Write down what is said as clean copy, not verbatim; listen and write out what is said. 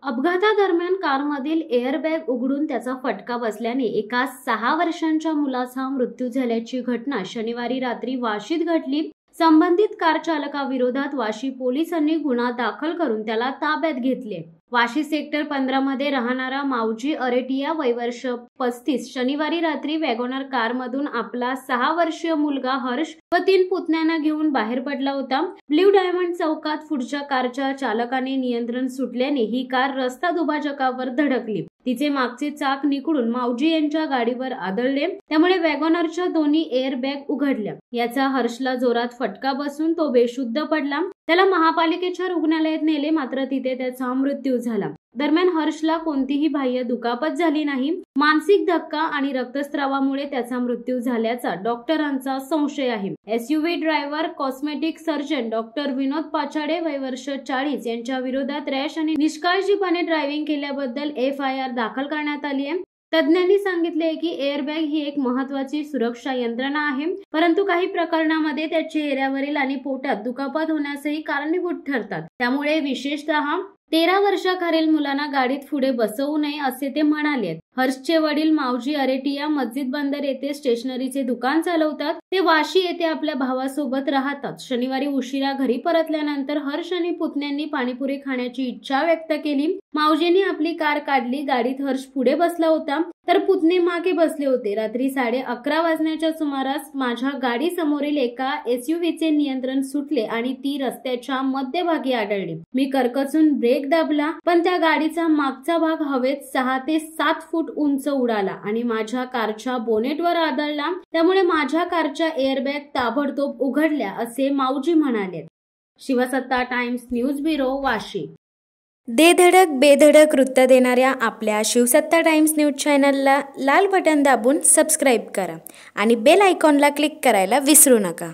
अपघातादरम्यान कारमधील एअरबॅग उघडून त्याचा फटका बसल्याने एका 6 वर्षांच्या मुलाचा मृत्यू झाल्याची घटना शनिवारी रात्री वाशीत घडली। संबंधित कार चालकाविरोधात वाशी पोलिसांनी गुन्हा दाखल करून त्याला ताब्यात घेतले। वाशी सेक्टर 15 मध्ये राहणारा माऊजी अरेटिया वय वर्ष 35 शनिवारी रात्री वॅगनर कारमधून आपला 6 वर्षीय मुलगा हर्ष व 3 पुतण्यांना घेऊन बाहेर पडला होता। ब्ल्यू डायमंड चौकात पुढच्या कारच्या चालकाने नियंत्रण सुटल्याने ही कार रस्ता दुभाजकावर धडकली। तिचे मागचे चाक निखळून माऊजी यांच्या गाडीवर आदळले, त्यामुळे वॅगनरच्या दोन्ही एअरबॅग उघडल्या। याचा हर्षला जोरात फटका बसून तो बेशुद्ध पडला। त्याला महापालिकेच्या रुग्णालयात नेले, मात्र तिथे त्याचा मृत्यू झाला। दरम्यान हर्षला कोणतीही बाह्य दुखापत झाली नाही। मानसिक धक्का आणि रक्तस्रावामुळे त्याचा मृत्यू झाल्याचा डॉक्टरांचा संशय आहे। SUV driver cosmetic surgeon doctor Vinod Pachade वय वर्ष 40 यांच्या विरोधात रॅश आणि निष्काळजीपणे ड्रायव्हिंग केल्याबद्दल FIR दाखल करण्यात आली आहे। तज्ञांनी सांगितले की एअरबॅग ही एक महत्त्वाची सुरक्षा यंत्रणा आहे, परंतु काही प्रकरणांमध्ये त्या चेहऱ्यावरील आणि पोटात दुखापत होण्यासही कारणीभूत ठरतात। त्यामुळे विशेषतः 13 वर्षाखालील मुलांना गाडीत पुढे बसवू नये असे ते म्हणाले। हर्षचे वडील माऊजी अरेटिया मस्जिद बंदर येथे स्टेशनरीचे दुकान चालवतात। ते वाशी येथे आपल्या भावासोबत राहतात। शनिवारी उशिरा घरी परतल्यानंतर हर्ष आणि पुतण्यांनी पाणीपुरी खाण्याची इच्छा व्यक्त केली। माऊजींनी आपली कार काढली। गाडीत हर्ष पुढे बसला होता तर पुतणे मागे बसले होते। रात्री 11:30 वाजण्याच्या सुमारास माझ्या गाडी समोरील एका एसयूव्हीचे नियंत्रण सुटले आणि ती रस्त्याच्या मध्यभागी आदळली। मी करकचून ब्रेक दाबला, पण त्या गाडीचा मागचा भाग हवेत 6 ते 7 फूट उंच उडाला आणि माझ्या कारच्या बोनेटवर आदळला। त्यामुळे माझ्या कारच्या एअरबॅग ताबडतोब उघडल्या असे माऊजी म्हणाले। शिवसत्ता टाइम्स न्यूज ब्युरो वाशी। दे धडक बेधडक वृत्त देणाऱ्या आपल्या शिवसत्ता टाइम्स न्यूज चॅनलला लाल बटन दाबून सबस्क्राईब करा आणि बेल आयकॉनला क्लिक करायला विसरू नका।